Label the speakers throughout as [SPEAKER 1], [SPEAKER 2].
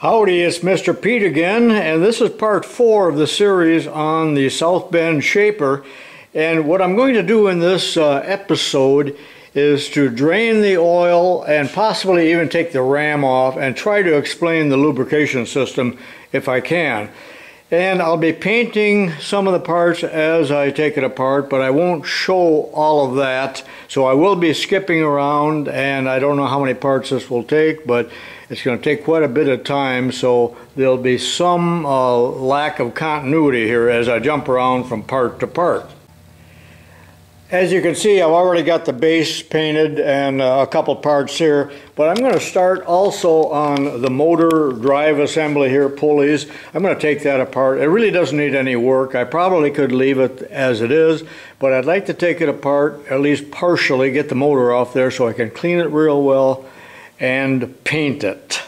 [SPEAKER 1] Howdy, it's Mr. Pete again, and this is part 4 of the series on the South Bend Shaper. And what I'm going to do in this episode is to drain the oil and possibly even take the ram off and try to explain the lubrication system if I can. And I'll be painting some of the parts as I take it apart, but I won't show all of that. So I will be skipping around, and I don't know how many parts this will take, but it's going to take quite a bit of time, so there'll be some lack of continuity here as I jump around from part to part. As you can see, I've already got the base painted and a couple parts here, but I'm going to start also on the motor drive assembly here, pulleys. I'm going to take that apart. It really doesn't need any work. I probably could leave it as it is, but I'd like to take it apart, at least partially, get the motor off there so I can clean it real well and paint it.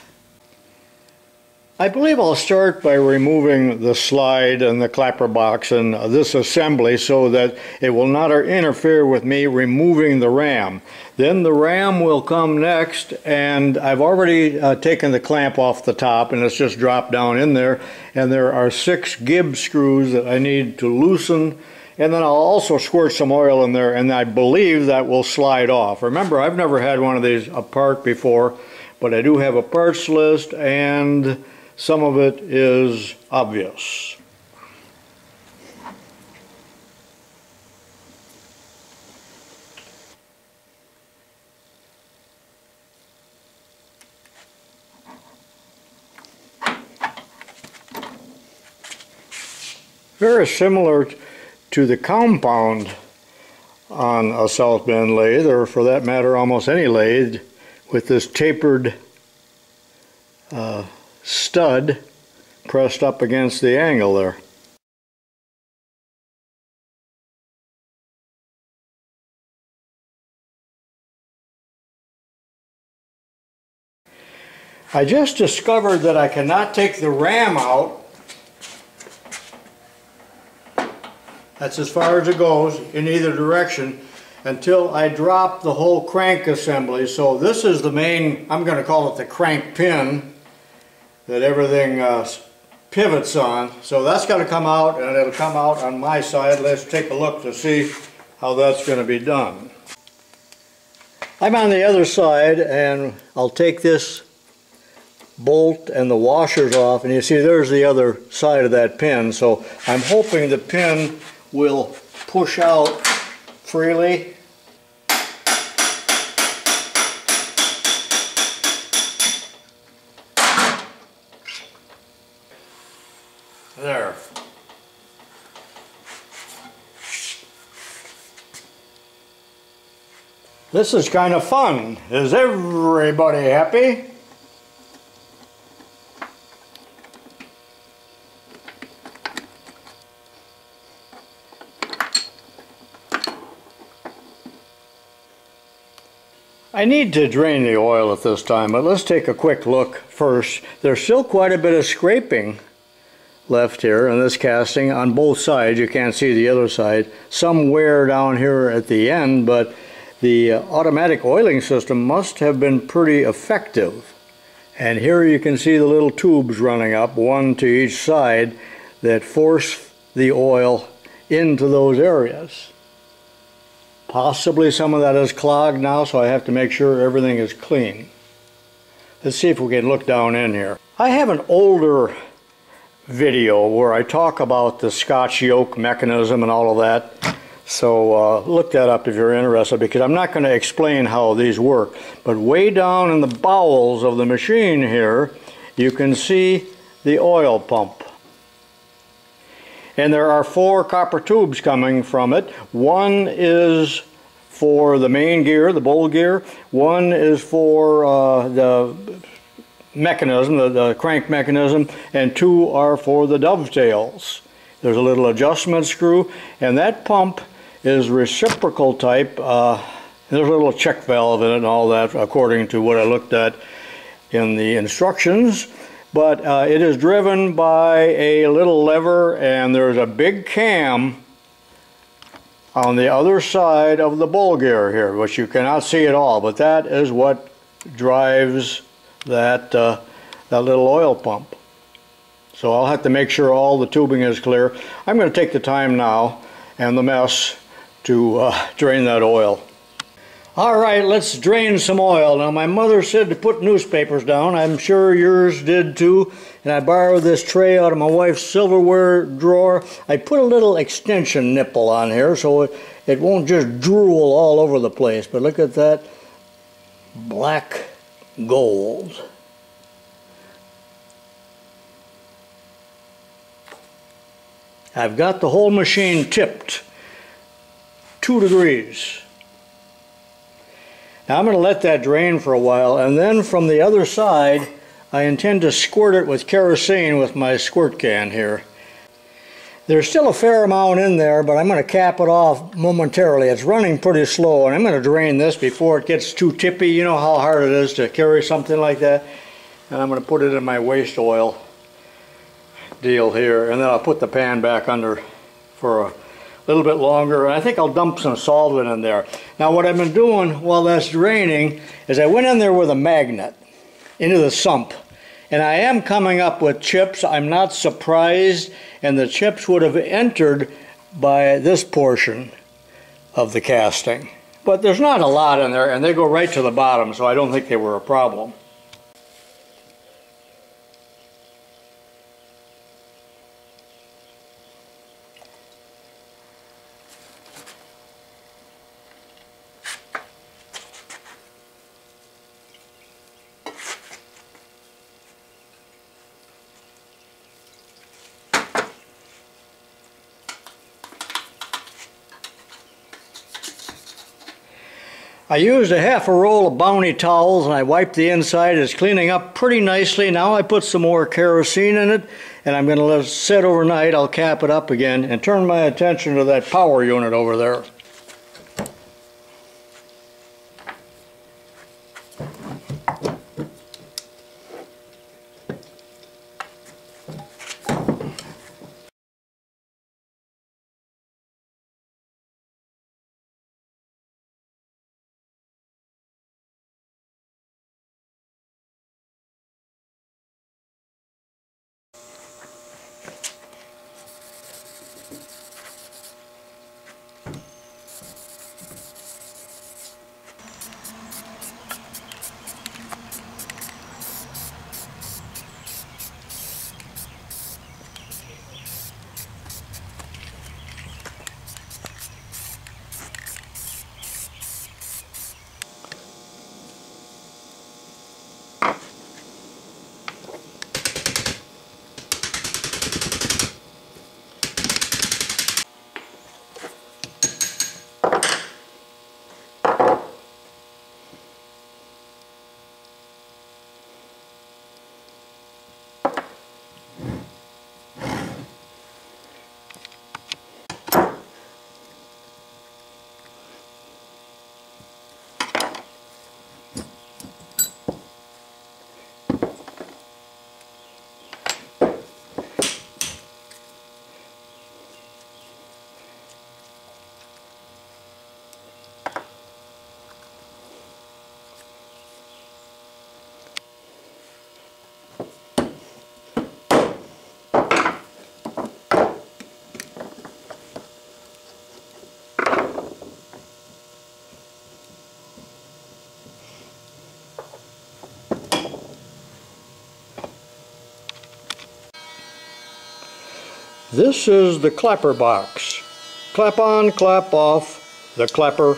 [SPEAKER 1] I believe I'll start by removing the slide and the clapper box and this assembly so that it will not interfere with me removing the ram. Then the ram will come next, and I've already taken the clamp off the top and it's just dropped down in there, and there are 6 gib screws that I need to loosen, and then I'll also squirt some oil in there, and I believe that will slide off. Remember, I've never had one of these apart before, but I do have a parts list and some of it is obvious. Very similar to the compound on a South Bend lathe, or for that matter almost any lathe, with this tapered stud pressed up against the angle there. I just discovered that I cannot take the ram out. That's as far as it goes in either direction until I drop the whole crank assembly. So this is the main, I'm going to call it the crank pin that everything pivots on. So that's going to come out, and it'll come out on my side. Let's take a look to see how that's going to be done. I'm on the other side, and I'll take this bolt and the washers off, and you see there's the other side of that pin. So I'm hoping the pin will push out freely. There. This is kind of fun. Is everybody happy? I need to drain the oil at this time, but let's take a quick look first. There's still quite a bit of scraping left here in this casting on both sides. You can't see the other side. Some wear down here at the end, but the automatic oiling system must have been pretty effective. And here you can see the little tubes running up, one to each side, that force the oil into those areas. Possibly some of that is clogged now, so I have to make sure everything is clean. Let's see if we can look down in here. I have an older video where I talk about the Scotch yoke mechanism and all of that, so look that up if you're interested, because I'm not going to explain how these work. But way down in the bowels of the machine here, you can see the oil pump. And there are 4 copper tubes coming from it. One is for the main gear, the bowl gear. One is for the mechanism, the crank mechanism, and 2 are for the dovetails. There's a little adjustment screw, and that pump is reciprocal type. There's a little check valve in it and all that, according to what I looked at in the instructions. But it is driven by a little lever, and there's a big cam on the other side of the bowl gear here, which you cannot see at all, but that is what drives that that little oil pump. So I'll have to make sure all the tubing is clear. I'm going to take the time now and the mess to drain that oil. All right, let's drain some oil. Now my mother said to put newspapers down. I'm sure yours did too. And I borrowed this tray out of my wife's silverware drawer. I put a little extension nipple on here so it won't just drool all over the place. But look at that black gold. I've got the whole machine tipped 2 degrees. Now I'm going to let that drain for a while, and then from the other side I intend to squirt it with kerosene with my squirt can here. There's still a fair amount in there, but I'm going to cap it off momentarily. It's running pretty slow, and I'm going to drain this before it gets too tippy. You know how hard it is to carry something like that. And I'm going to put it in my waste oil deal here, and then I'll put the pan back under for a little bit longer, and I think I'll dump some solvent in there. Now what I've been doing while that's draining is I went in there with a magnet into the sump, and I am coming up with chips. I'm not surprised, and the chips would have entered by this portion of the casting. But there's not a lot in there, and they go right to the bottom, so I don't think they were a problem. I used a half a roll of Bounty towels and I wiped the inside. It's cleaning up pretty nicely. Now I put some more kerosene in it and I'm going to let it sit overnight. I'll cap it up again and turn my attention to that power unit over there. This is the clapper box. Clap on, clap off the clapper.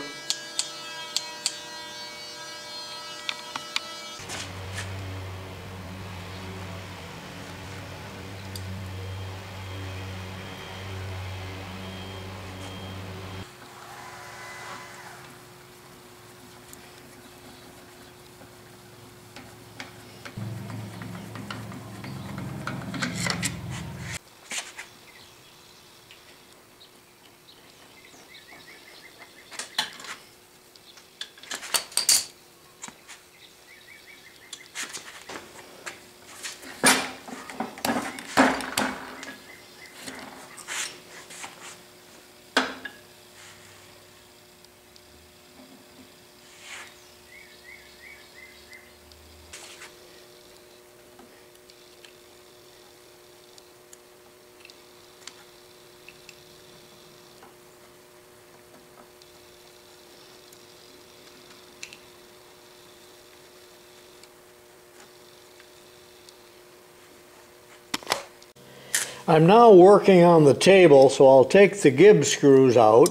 [SPEAKER 1] I'm now working on the table, so I'll take the gib screws out.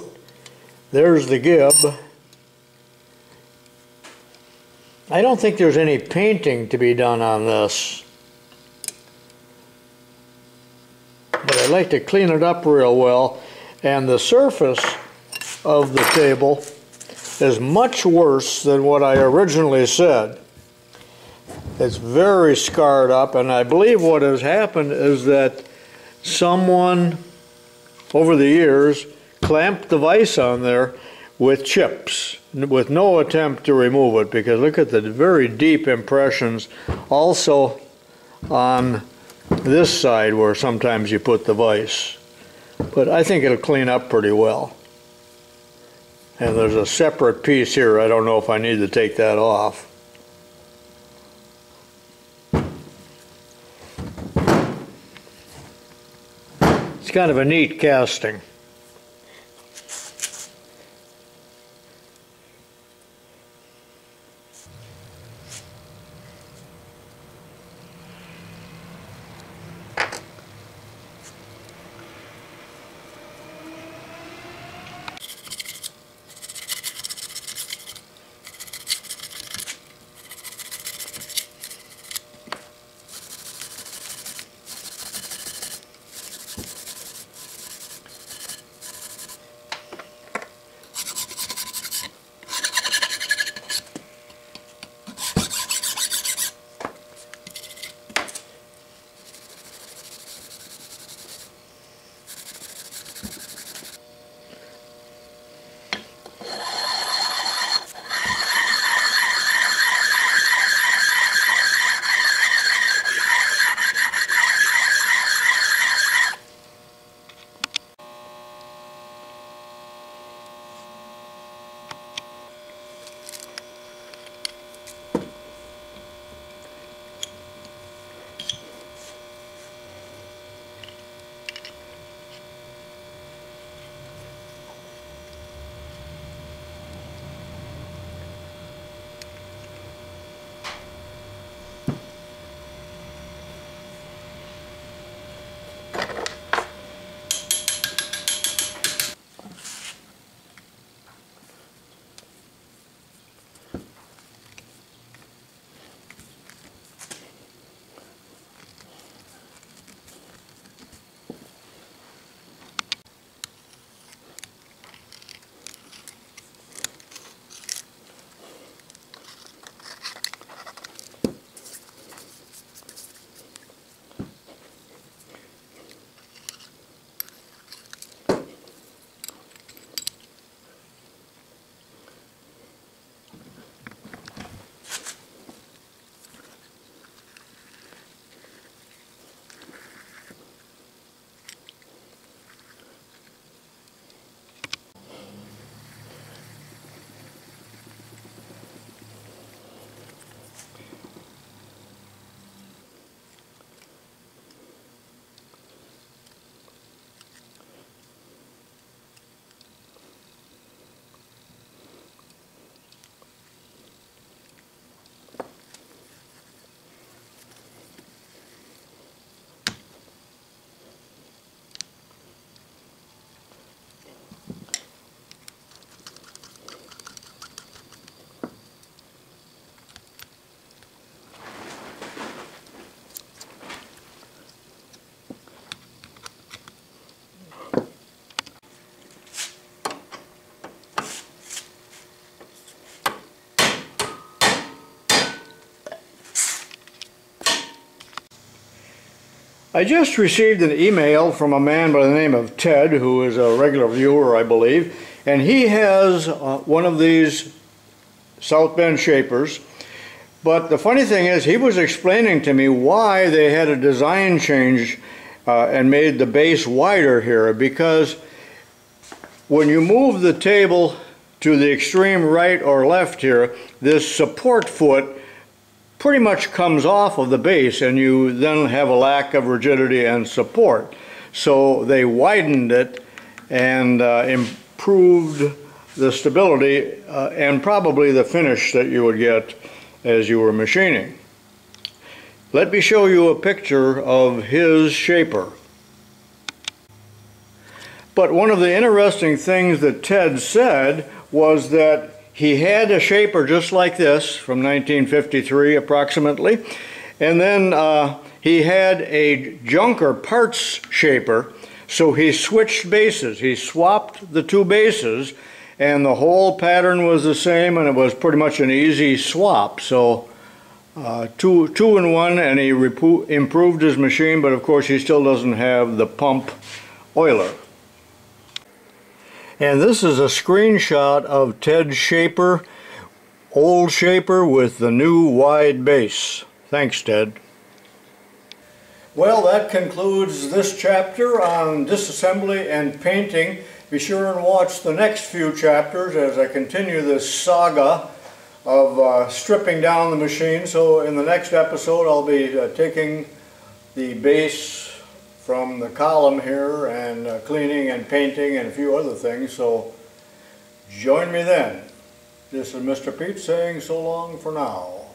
[SPEAKER 1] There's the gib. I don't think there's any painting to be done on this, but I'd like to clean it up real well. And the surface of the table is much worse than what I originally said. It's very scarred up, and I believe what has happened is that someone over the years clamped the vise on there with chips with no attempt to remove it, because look at the very deep impressions also on this side where sometimes you put the vise. But I think it'll clean up pretty well. And there's a separate piece here. I don't know if I need to take that off. It's kind of a neat casting. I just received an email from a man by the name of Ted, who is a regular viewer, I believe, and he has one of these South Bend shapers. But the funny thing is, he was explaining to me why they had a design change and made the base wider here, because when you move the table to the extreme right or left here, this support foot pretty much comes off of the base, and you then have a lack of rigidity and support. So they widened it and improved the stability and probably the finish that you would get as you were machining. Let me show you a picture of his shaper. But one of the interesting things that Ted said was that he had a shaper just like this from 1953 approximately, and then he had a junker parts shaper, so he switched bases. He swapped the two bases, and the whole pattern was the same, and it was pretty much an easy swap. So two in one, and he improved his machine, but of course he still doesn't have the pump oiler. And this is a screenshot of Ted's shaper, old shaper with the new wide base. Thanks, Ted. Well, that concludes this chapter on disassembly and painting. Be sure and watch the next few chapters as I continue this saga of stripping down the machine. So in the next episode I'll be taking the base from the column here and cleaning and painting and a few other things. So join me then. This is Mr. Pete saying so long for now.